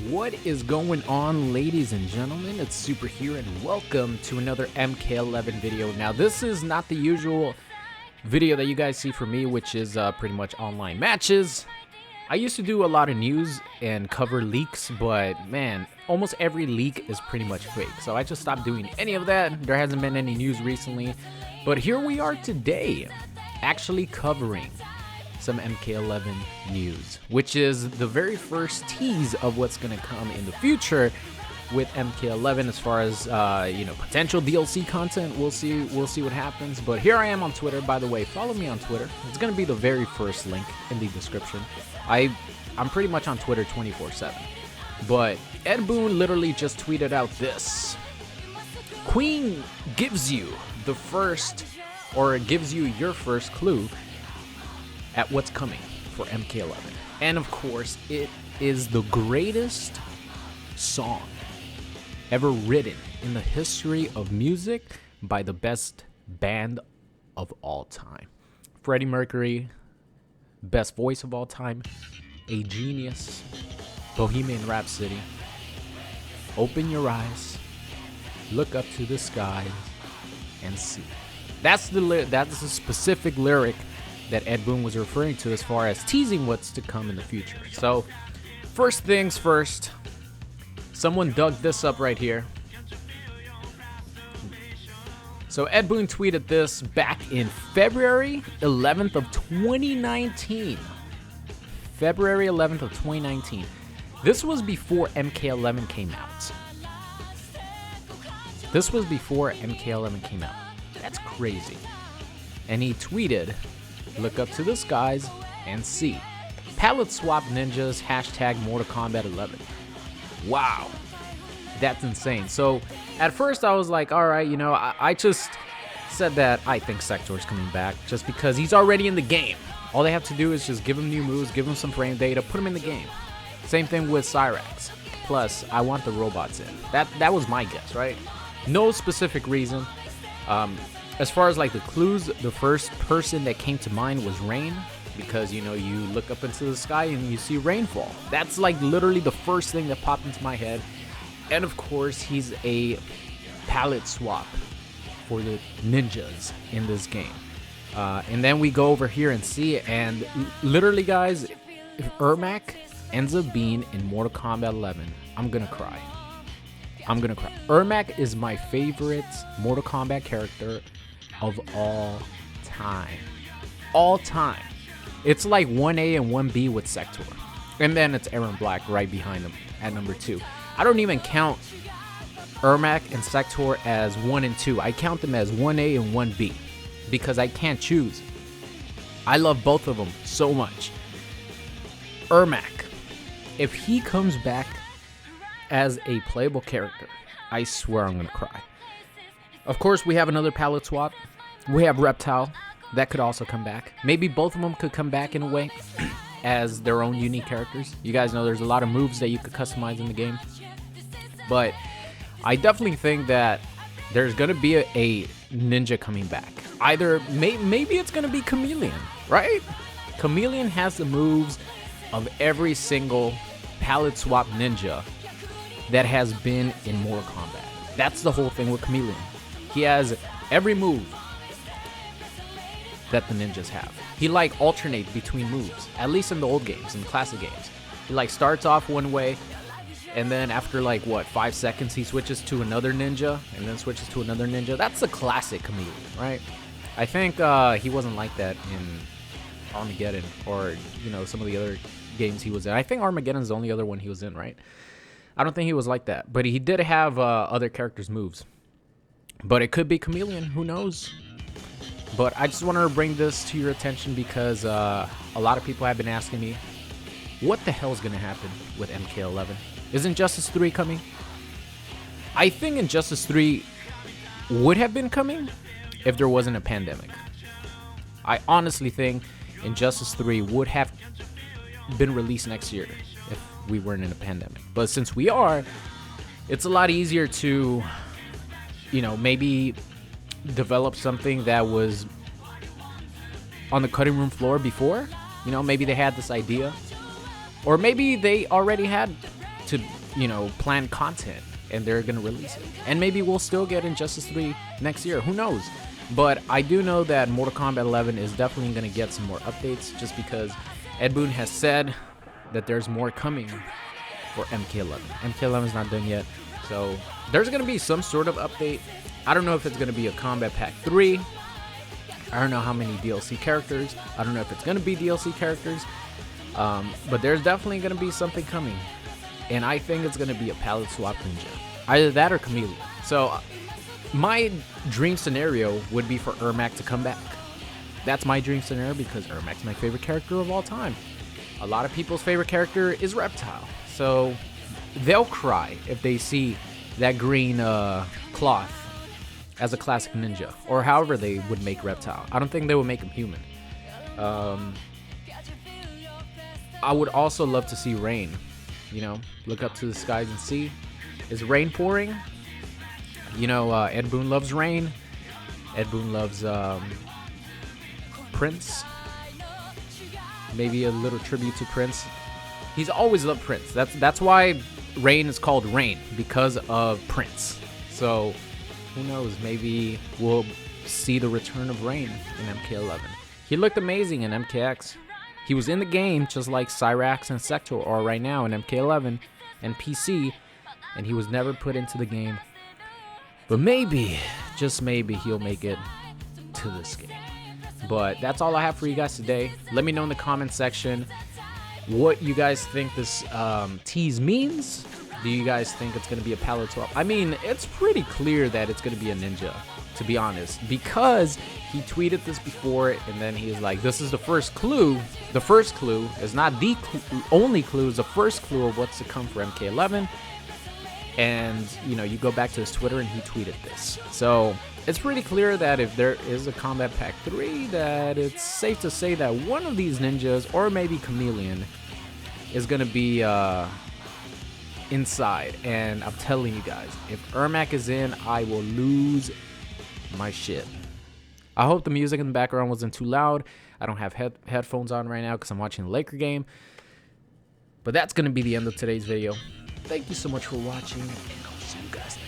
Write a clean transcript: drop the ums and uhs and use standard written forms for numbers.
What is going on, ladies and gentlemen? It's Super here, and welcome to another MK11 video. Now, this is not the usual video that you guys see from me, which is pretty much online matches. I used to do a lot of news and cover leaks, but man, almost every leak is pretty much fake. So I just stopped doing any of that. There hasn't been any news recently, but here we are today, actually covering some MK11 news, which is the very first tease of what's going to come in the future with MK11 as far as potential DLC content. We'll see what happens. But here I am on Twitter. By the way, follow me on Twitter. It's going to be the very first link in the description. I'm pretty much on Twitter 24/7. But Ed Boon literally just tweeted out this: Queen gives you the first, or gives you your first clue at what's coming for MK11. And of course, it is the greatest song ever written in the history of music by the best band of all time. Freddie Mercury, best voice of all time, a genius, Bohemian Rhapsody. Open your eyes, look up to the sky, and see. That's a specific lyric that Ed Boon was referring to as far as teasing what's to come in the future. So, first things first, someone dug this up right here. So Ed Boon tweeted this back in February 11th of 2019. February 11th of 2019. This was before MK11 came out. That's crazy. And he tweeted, "Look up to the skies and see. Palette swap ninjas, hashtag Mortal Kombat 11. Wow. That's insane." So at first I was like, alright, I just said that I think Sector's coming back just because he's already in the game. All they have to do is just give him new moves, give him some frame data, put him in the game. Same thing with Cyrax. Plus, I want the robots in. That was my guess, right? No specific reason. As far as like the clues, the first person that came to mind was Rain, because you look up into the sky and you see rainfall. That's like literally the first thing that popped into my head. And of course, he's a palette swap for the ninjas in this game. And then we go over here and see, and literally, guys, if ERMAC ends up being in Mortal Kombat 11, I'm gonna cry. ERMAC is my favorite Mortal Kombat character of all time. It's like 1A and 1B with Sector. And then it's Aaron Black right behind him at number 2. I don't even count ERMAC and Sector as 1 and 2. I count them as 1A and 1B because I can't choose. I love both of them so much. ERMAC, if he comes back as a playable character, I swear I'm gonna cry. Of course, we have another palette swap. We have Reptile. That could also come back. Maybe both of them could come back in a way as their own unique characters. You guys know there's a lot of moves that you could customize in the game. But I definitely think that there's going to be a ninja coming back. Either, maybe it's going to be Chameleon, right? Chameleon has the moves of every single palette swap ninja that has been in Mortal Kombat. That's the whole thing with Chameleon. He has every move that the ninjas have. He alternates between moves, at least in the old games, in the classic games. He starts off one way, and then after 5 seconds he switches to another ninja, and then switches to another ninja. That's a classic Chameleon, right? I think he wasn't like that in Armageddon or some of the other games he was in. I think Armageddon's the only other one he was in, right? I don't think he was like that, but he did have other characters' moves. But it could be Chameleon, who knows? But I just wanted to bring this to your attention because a lot of people have been asking me, what the hell is going to happen with MK11? Is Injustice 3 coming? I think Injustice 3 would have been coming if there wasn't a pandemic. I honestly think Injustice 3 would have been released next year if we weren't in a pandemic. But since we are, it's a lot easier to, maybe develop something that was on the cutting room floor before. Maybe they had this idea, or maybe they already had to, you know, plan content, and they're gonna release it. And maybe we'll still get Injustice 3 next year. Who knows? But I do know that Mortal Kombat 11 is definitely gonna get some more updates, just because Ed Boon has said that there's more coming for MK11. MK11 is not done yet, so there's gonna be some sort of update. I don't know if it's gonna be a Combat Pack 3. I don't know how many DLC characters. I don't know if it's gonna be DLC characters. But there's definitely gonna be something coming, and I think it's gonna be a palette swap ninja, either that or Chameleon. So my dream scenario would be for ERMAC to come back. That's my dream scenario, because ERMAC's my favorite character of all time. A lot of people's favorite character is Reptile, so they'll cry if they see that green cloth as a classic ninja, or however they would make Reptile. I don't think they would make him human. I would also love to see rain. You know, look up to the skies and see, is rain pouring? You know, Ed Boon loves rain. Ed Boon loves Prince. Maybe a little tribute to Prince. He's always loved Prince. That's why rain is called rain, because of Prince. So who knows? Maybe we'll see the return of rain in MK11. He looked amazing in MKX. He was in the game just like Cyrax and Sector are right now in MK11 and PC, and he was never put into the game. But maybe, just maybe, he'll make it to this game. But that's all I have for you guys today. Let me know in the comment section what you guys think this tease means. Do you guys think it's going to be a palette swap? I mean, it's pretty clear that it's going to be a ninja, to be honest, because he tweeted this before, and then he's like, this is the first clue. The first clue is not the only clue, it's the first clue of what's to come for MK11. And, you know, you go back to his Twitter and he tweeted this. So it's pretty clear that if there is a Combat Pack 3, that it's safe to say that one of these ninjas, or maybe Chameleon, is going to be inside. And I'm telling you guys, if ERMAC is in, I will lose my shit. I hope the music in the background wasn't too loud. I don't have headphones on right now because I'm watching the Laker game. But that's going to be the end of today's video. Thank you so much for watching, and I'll see you guys next time.